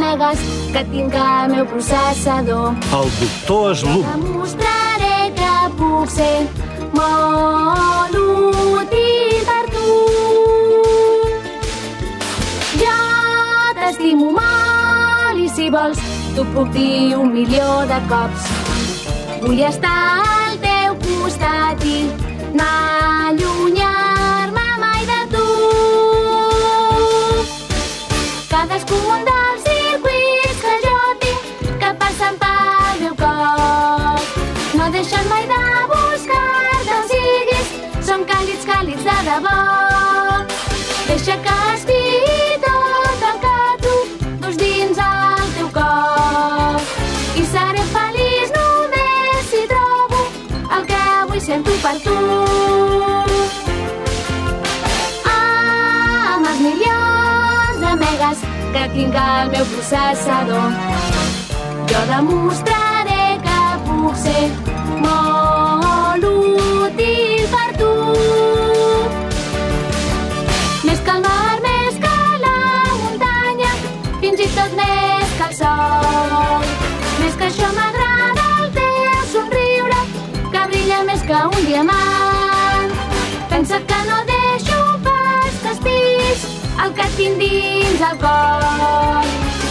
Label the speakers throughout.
Speaker 1: megues que tinc al meu processador.
Speaker 2: El doctor Slump.
Speaker 1: Demostraré que puc ser molt útil per tu. Jo t'estimo molt i si vols t'ho puc dir 1.000.000 de cops. Vull estar al teu costat i no allunyar-me mai de tu. Cadascun dels circuits que jo tinc que passen pel meu cor no deixen mai de buscar-te on siguis, són càlids, càlids de debò. Deixa que aspiri tot el que tu dus dins el teu cor i seré feliç només si trobo el que avui sento per tu. Amb els milions de megues que tinc al meu processador, jo demostraré que puc ser molt útil per tu. Més que el mar, més que la muntanya, fins i tot més que el sol. Més que això m'agrada el teu somriure, que brilla més que un diamant. Pensa que no deixo pas que espiïs el que tinc dins el cor.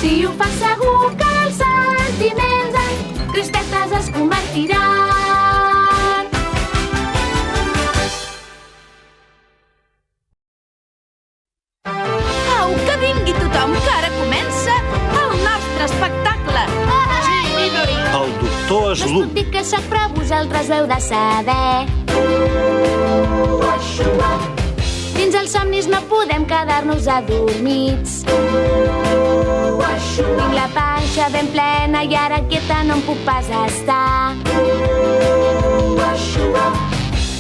Speaker 1: Si ho fas segur que els sentiments en crispetes es convertiran.
Speaker 3: Au, que vingui tothom, que ara comença el nostre espectacle.
Speaker 2: El doctor
Speaker 1: No us puc
Speaker 2: Slump.
Speaker 1: dir que sóc, però vosaltres ho heu de saber. Dins els somnis no podem quedar-nos adormits. Tinc la panxa ben plena i ara quieta no em puc pas estar.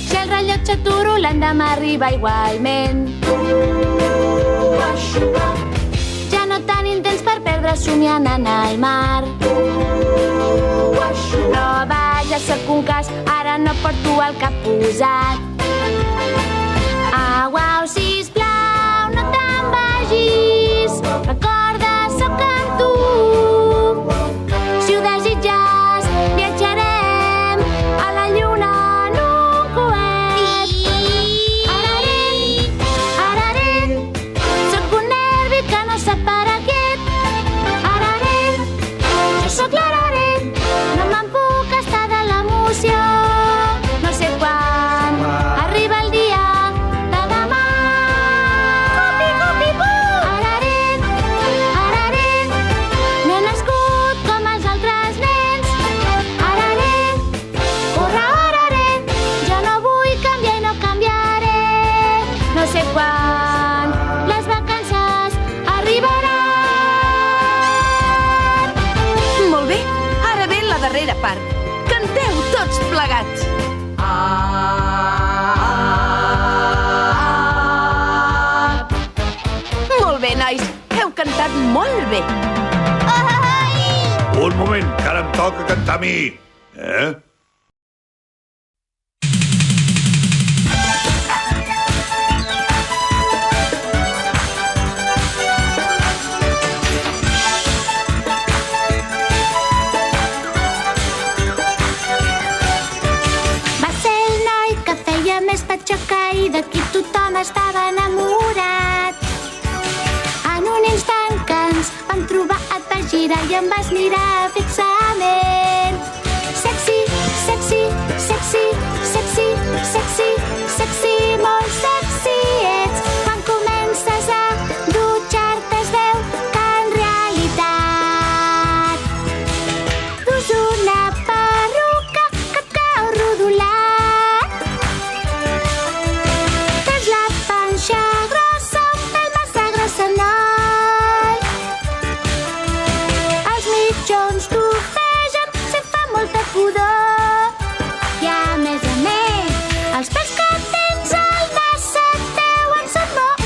Speaker 1: Si el rellotge aturo, l'endemà arriba igualment. Ja no tenim temps per perdre somiant en el mar. Però vaja, sóc un cas, ara no porto el cap posat. Au, au, sisplau, no te'n vagis. Recorda, sóc amb tu. Si ho desitges, viatjarem a la lluna en un coet. Araret, araret, sóc un nervi que no sap parar quiet. Araret, jo sóc l'araret, no me'n puc estar de l'emoció. No sé quan arriba el dia de demà. Cupi, cupi, bu! Araret, araret, no he nascut com els altres nens. Araret, corre, araret, jo no vull canviar i no canviaré. No sé quan les vacances arribaran.
Speaker 3: Molt bé, ara ve la darrera part. Canteu tots plegats. Molt bé, nois, heu cantat molt bé.
Speaker 2: Un moment, que ara em toca cantar a mi.
Speaker 1: Va ser el noi que feia més patxoca i de qui tothom estava enamorat. En un instant que ens vam trobar et vas girar i em vas mirar fixament. Sexy, sexy, sexy, sexy, sexy, sexy, molt sexy ets. Quan comences a dutxar-te es veu que en realitat dus una perruca que et cau rodolat. Tens la panxa grossa, un pèl massa grossa, noi. Els mitjons t'ofegen, si fa molta pudor. I a més, els pèls que tens al nasset teu en són molt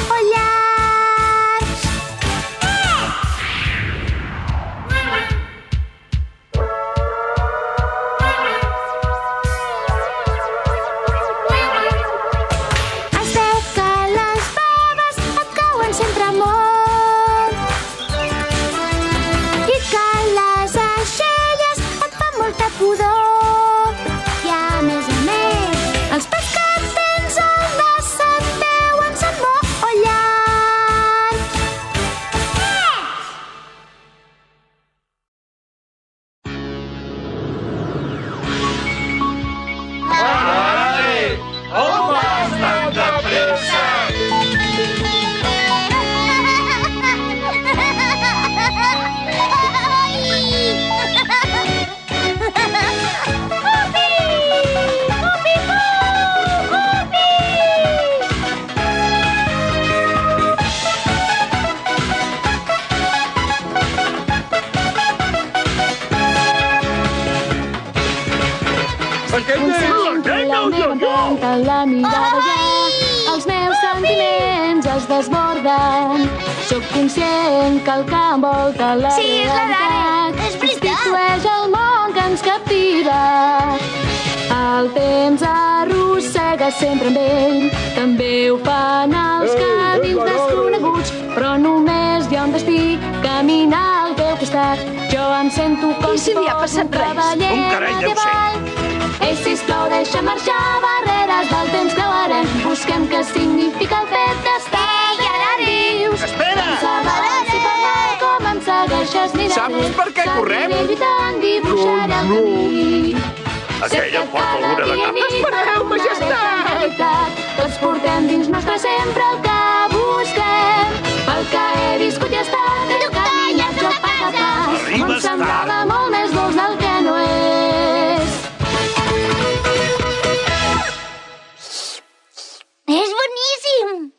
Speaker 1: pudor. I a més, els pes que tens al nas et veuen s'emmotllant.
Speaker 2: On vas tan de pressa?
Speaker 1: La mirada ja, els meus sentiments es desborden. Sóc conscient que el que envolta la realitat constitueix el món que ens captiva. El temps arrossega sempre amb ell, també ho fan els camins desconeguts, però només hi ha un destí, caminar al teu costat. Jo em sento com
Speaker 3: I si li ha passat res?
Speaker 2: Com carai deu ser?
Speaker 1: Ei, sisplau, deixa marxar barreres del temps, creuarem. Busquem què significa el fet d'estar vius.
Speaker 2: Espera!
Speaker 1: Si per mal com em segueixes mirant.
Speaker 4: Saps per què correm?
Speaker 1: Seguiré lluitant, dibuixaré el camí.
Speaker 2: Aquella em porta alguna de cap.
Speaker 4: Espereu, majestat!
Speaker 1: Tots portem dins nostre sempre el que busquem. Pel que he viscut i estat, he caminat pas a pas.
Speaker 2: Arribes
Speaker 1: On semblava
Speaker 2: tard.
Speaker 1: molt més dolç del que no és. És boníssim!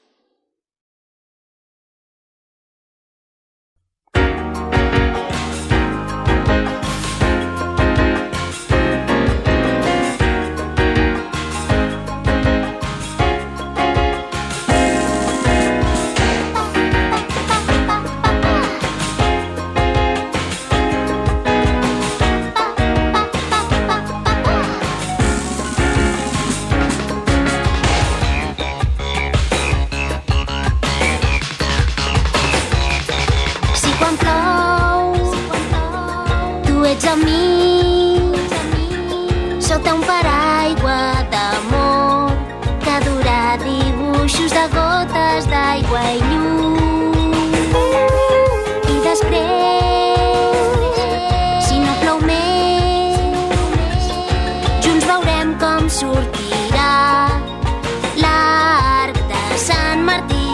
Speaker 1: Ets amb mi, sota un paraigua d'amor que durà dibuixos de gotes d'aigua i llum. I després, si no plou més, junts veurem com sortirà l'arc de Sant Martí.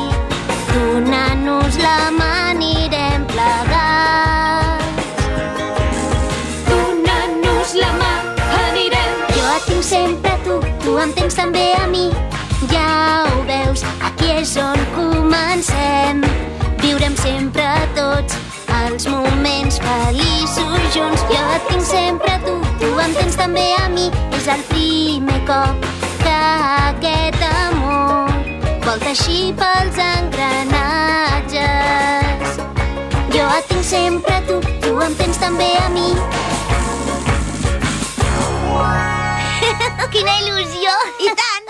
Speaker 1: Donant-nos la mà anirem plegats. La mà anirem. Jo et tinc sempre a tu, tu em tens també a mi. Ja ho veus, aquí és on comencem. Viurem sempre tots els moments feliços junts. Jo et tinc sempre a tu, tu em tens també a mi. És el primer cop que aquest amor volta així pels engranatges. Jo et tinc sempre a tu, tu em tens també a mi. Quina il·lusió! I tant!